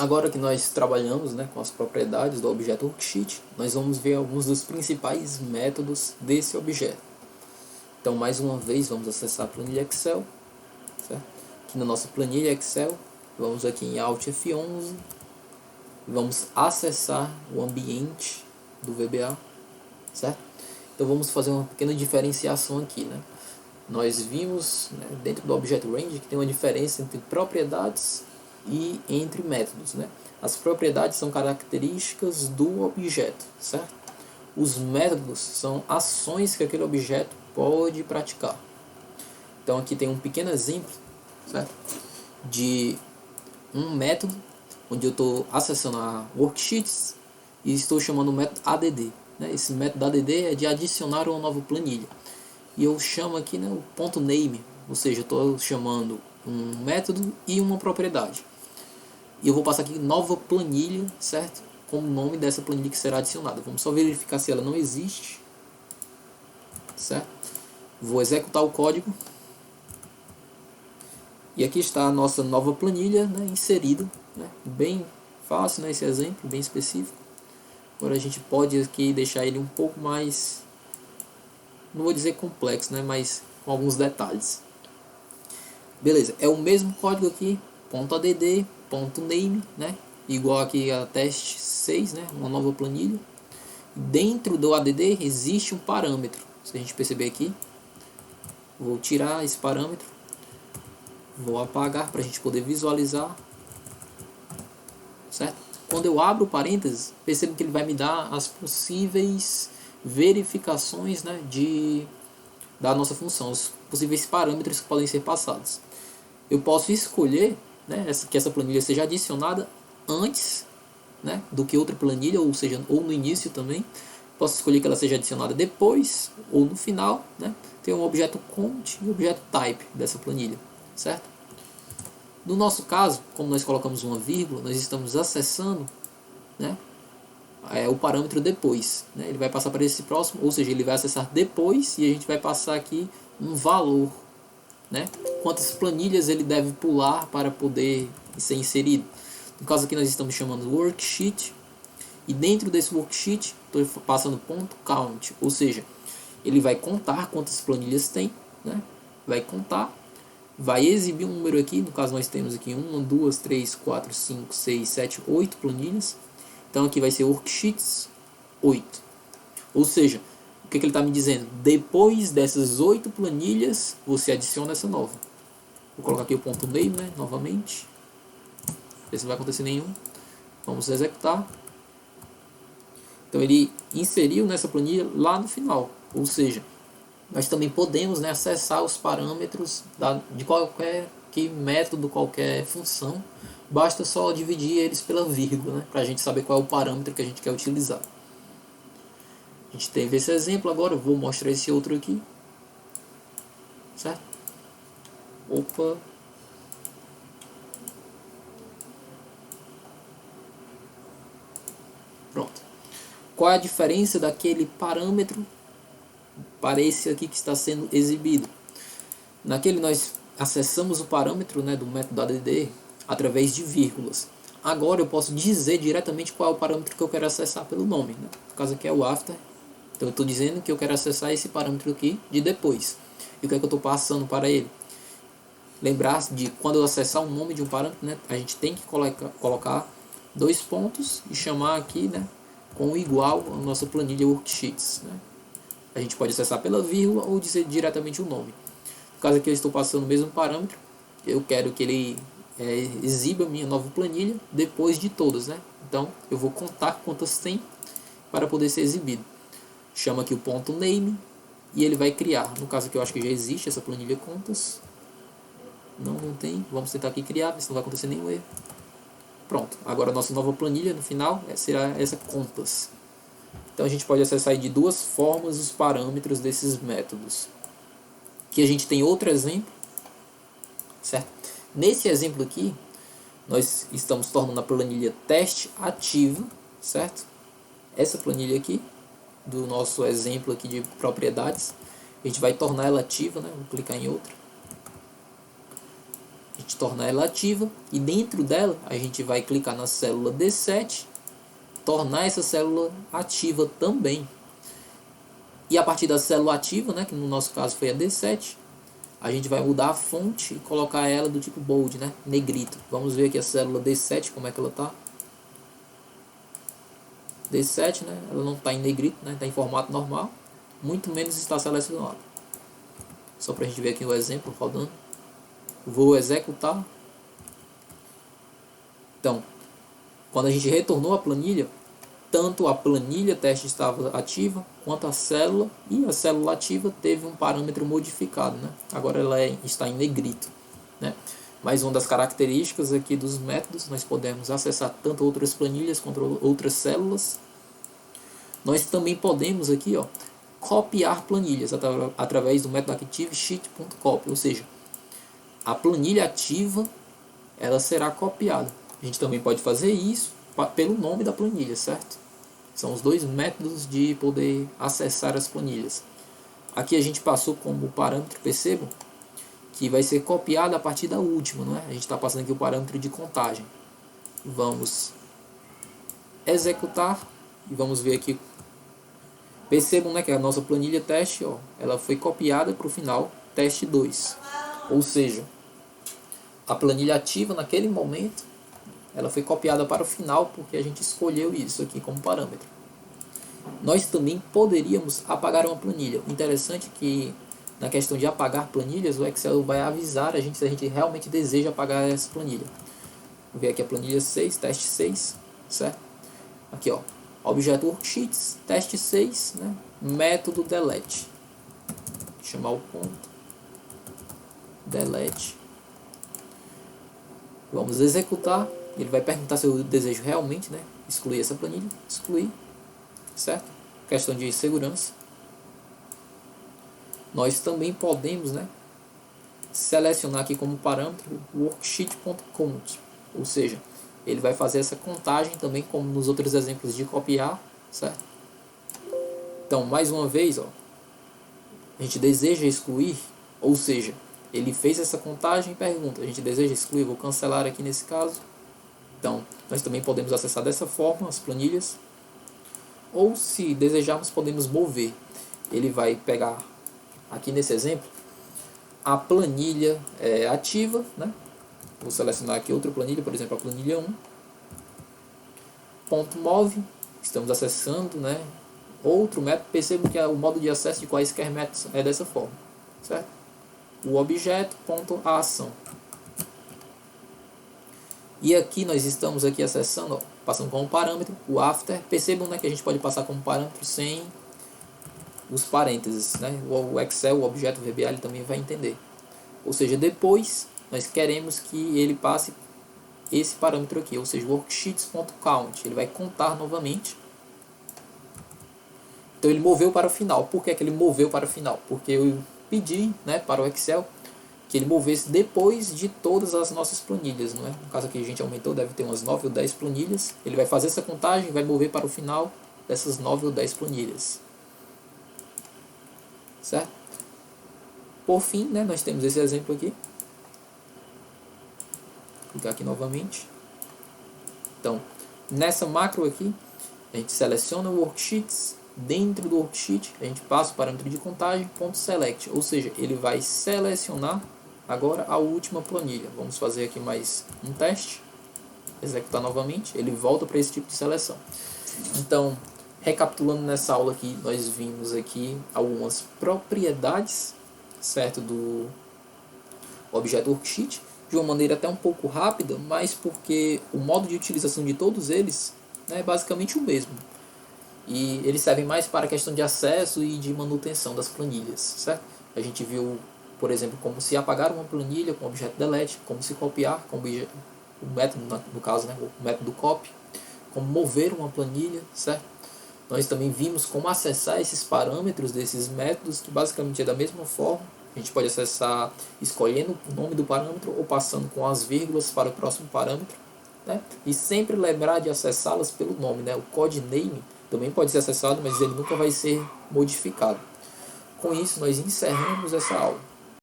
Agora que nós trabalhamos, né, com as propriedades do objeto worksheet, nós vamos ver alguns dos principais métodos desse objeto. Então, mais uma vez, vamos acessar a planilha Excel, certo? Aqui na nossa planilha Excel, vamos aqui em Alt F11, vamos acessar o ambiente do VBA, certo? Então vamos fazer uma pequena diferenciação aqui, né? Nós vimos, né, dentro do Object Range que tem uma diferença entre propriedades e entre métodos, né? As propriedades são características do objeto, certo? Os métodos são ações que aquele objeto pode praticar. Então aqui tem um pequeno exemplo, certo? De um método onde eu estou acessando a worksheets e estou chamando o método add. Né? Esse método add é de adicionar uma nova planilha. E eu chamo aqui, né, o ponto .name, ou seja, eu estou chamando um método e uma propriedade. E eu vou passar aqui nova planilha, certo? Como nome dessa planilha que será adicionada. Vamos só verificar se ela não existe, certo? Vou executar o código. E aqui está a nossa nova planilha, né, inserida, né? Bem fácil, né, esse exemplo, bem específico. Agora a gente pode aqui deixar ele um pouco mais, não vou dizer complexo, né, mas com alguns detalhes. Beleza, é o mesmo código aqui, .add, .name, né, igual aqui a teste 6, né, uma nova planilha. Dentro do add existe um parâmetro, se a gente perceber aqui. Vou tirar esse parâmetro, vou apagar para a gente poder visualizar, certo? Quando eu abro o parênteses, percebo que ele vai me dar as possíveis verificações, né, da nossa função, os possíveis parâmetros que podem ser passados. Eu posso escolher, né, que essa planilha seja adicionada antes, né, do que outra planilha, ou seja, ou no início também. Posso escolher que ela seja adicionada depois ou no final, né? Tem um objeto count e um objeto type dessa planilha, certo? No nosso caso, como nós colocamos uma vírgula, nós estamos acessando, né, o parâmetro depois, né? Ele vai passar para esse próximo, ou seja, ele vai acessar depois e a gente vai passar aqui um valor, né? Quantas planilhas ele deve pular para poder ser inserido. No caso aqui nós estamos chamando worksheet, e dentro desse worksheet estou passando ponto count, ou seja, ele vai contar quantas planilhas tem, né? Vai contar, vai exibir um número aqui, no caso nós temos aqui 1, 2, 3, 4, 5, 6, 7, 8 planilhas. Então aqui vai ser worksheets 8. Ou seja, o que ele está me dizendo? Depois dessas 8 planilhas, você adiciona essa nova. Vou colocar aqui o ponto name, né, novamente. Ver se não vai acontecer nenhum. Vamos executar. Então ele inseriu nessa planilha lá no final. Ou seja, nós também podemos, né, acessar os parâmetros de qualquer método, qualquer função. Basta só dividir eles pela vírgula, né, para a gente saber qual é o parâmetro que a gente quer utilizar. A gente teve esse exemplo, agora eu vou mostrar esse outro aqui. Certo? Opa! Pronto. Qual é a diferença daquele parâmetro para esse aqui que está sendo exibido? Naquele nós acessamos o parâmetro, né, do método add através de vírgulas. Agora eu posso dizer diretamente qual é o parâmetro que eu quero acessar pelo nome, né? No caso aqui é o after. Então eu estou dizendo que eu quero acessar esse parâmetro aqui de depois. E o que é que eu estou passando para ele? Lembrar de quando eu acessar o nome de um parâmetro, né, a gente tem que colocar 2 pontos e chamar aqui, né, com igual a nossa planilha worksheets, né? A gente pode acessar pela vírgula ou dizer diretamente o nome. No caso aqui eu estou passando o mesmo parâmetro, eu quero que ele exiba a minha nova planilha depois de todas, né? Então eu vou contar quantas tem para poder ser exibido. Chama aqui o ponto name e ele vai criar. No caso aqui eu acho que já existe essa planilha contas. Não tem. Vamos tentar aqui criar, ver se não vai acontecer nenhum erro. Pronto. Agora a nossa nova planilha no final será essa contas. Então a gente pode acessar de duas formas os parâmetros desses métodos. Aqui a gente tem outro exemplo, certo? Nesse exemplo aqui, nós estamos tornando a planilha teste ativa, certo? Essa planilha aqui, do nosso exemplo aqui de propriedades, a gente vai tornar ela ativa, né? Vou clicar em outra. a gente tornar ela ativa, e dentro dela a gente vai clicar na célula D7, tornar essa célula ativa também. E a partir da célula ativa, né, que no nosso caso foi a D7, a gente vai mudar a fonte e colocar ela do tipo bold, né, negrito. Vamos ver aqui a célula D7, como é que ela está. D7, né, ela não está em negrito, né, está em formato normal, muito menos está selecionado. Só para a gente ver aqui o exemplo rodando. Vou executar. Então, quando a gente retornou a planilha, tanto a planilha teste estava ativa, quanto a célula, e a célula ativa teve um parâmetro modificado, né? Agora ela está em negrito, né? Mais uma das características aqui dos métodos, nós podemos acessar tanto outras planilhas quanto outras células. Nós também podemos aqui, ó, copiar planilhas através do método ActiveSheet.copy, ou seja, a planilha ativa ela será copiada. A gente também pode fazer isso pelo nome da planilha, certo? São os dois métodos de poder acessar as planilhas. Aqui a gente passou como parâmetro, percebam, que vai ser copiado a partir da última, não é? A gente está passando aqui o parâmetro de contagem. Vamos executar e vamos ver aqui. Percebam, né, que a nossa planilha teste, ó, ela foi copiada para o final, teste 2. Ou seja, a planilha ativa naquele momento, ela foi copiada para o final porque a gente escolheu isso aqui como parâmetro. Nós também poderíamos apagar uma planilha. Interessante que na questão de apagar planilhas, o Excel vai avisar a gente se a gente realmente deseja apagar essa planilha. Vou ver aqui a planilha 6, teste 6, certo? Aqui, ó, objeto worksheets, teste 6, né? Método delete. Vou chamar o ponto delete. Vamos executar. Ele vai perguntar se eu desejo realmente, né, excluir essa planilha. Excluir, certo? Questão de segurança. Nós também podemos, né, selecionar aqui como parâmetro worksheet.count, ou seja, ele vai fazer essa contagem também como nos outros exemplos de copiar, certo? Então, mais uma vez, ó, a gente deseja excluir, ou seja, ele fez essa contagem e pergunta, a gente deseja excluir, vou cancelar aqui nesse caso. Então, nós também podemos acessar dessa forma as planilhas, ou se desejarmos podemos mover. Ele vai pegar, aqui nesse exemplo, a planilha ativa, né? Vou selecionar aqui outra planilha, por exemplo a planilha 1, ponto move, estamos acessando, né, outro método. Percebam que o modo de acesso de quaisquer métodos é dessa forma, certo? O objeto, ponto a ação. E aqui nós estamos aqui acessando, ó, passando como parâmetro o after. Percebam, né, que a gente pode passar como parâmetro sem os parênteses, né? O Excel, o objeto VBA, ele também vai entender. Ou seja, depois nós queremos que ele passe esse parâmetro aqui, ou seja, worksheets.count. Ele vai contar novamente. Então ele moveu para o final. Por que ele moveu para o final? Porque eu pedi, né, para o Excel que ele movesse depois de todas as nossas planilhas, não é? No caso aqui a gente aumentou, deve ter umas 9 ou 10 planilhas. Ele vai fazer essa contagem e vai mover para o final dessas 9 ou 10 planilhas. Certo? Por fim, né, nós temos esse exemplo aqui. Vou clicar aqui novamente. Então, nessa macro aqui, a gente seleciona o worksheets. Dentro do worksheet, a gente passa o parâmetro de contagem, ponto select. Ou seja, ele vai selecionar agora a última planilha. Vamos fazer aqui mais um teste. Executar novamente. Ele volta para esse tipo de seleção. Então, recapitulando nessa aula aqui, nós vimos aqui algumas propriedades, certo, do objeto worksheet, de uma maneira até um pouco rápida, mas porque o modo de utilização de todos eles, né, é basicamente o mesmo. E eles servem mais para a questão de acesso e de manutenção das planilhas, certo? A gente viu, por exemplo, como se apagar uma planilha com o objeto delete, como se copiar com o método, no caso, né, o método copy, como mover uma planilha, certo? Nós também vimos como acessar esses parâmetros desses métodos, que basicamente é da mesma forma. A gente pode acessar escolhendo o nome do parâmetro ou passando com as vírgulas para o próximo parâmetro, né? E sempre lembrar de acessá-las pelo nome, né? O codename também pode ser acessado, mas ele nunca vai ser modificado. Com isso, nós encerramos essa aula.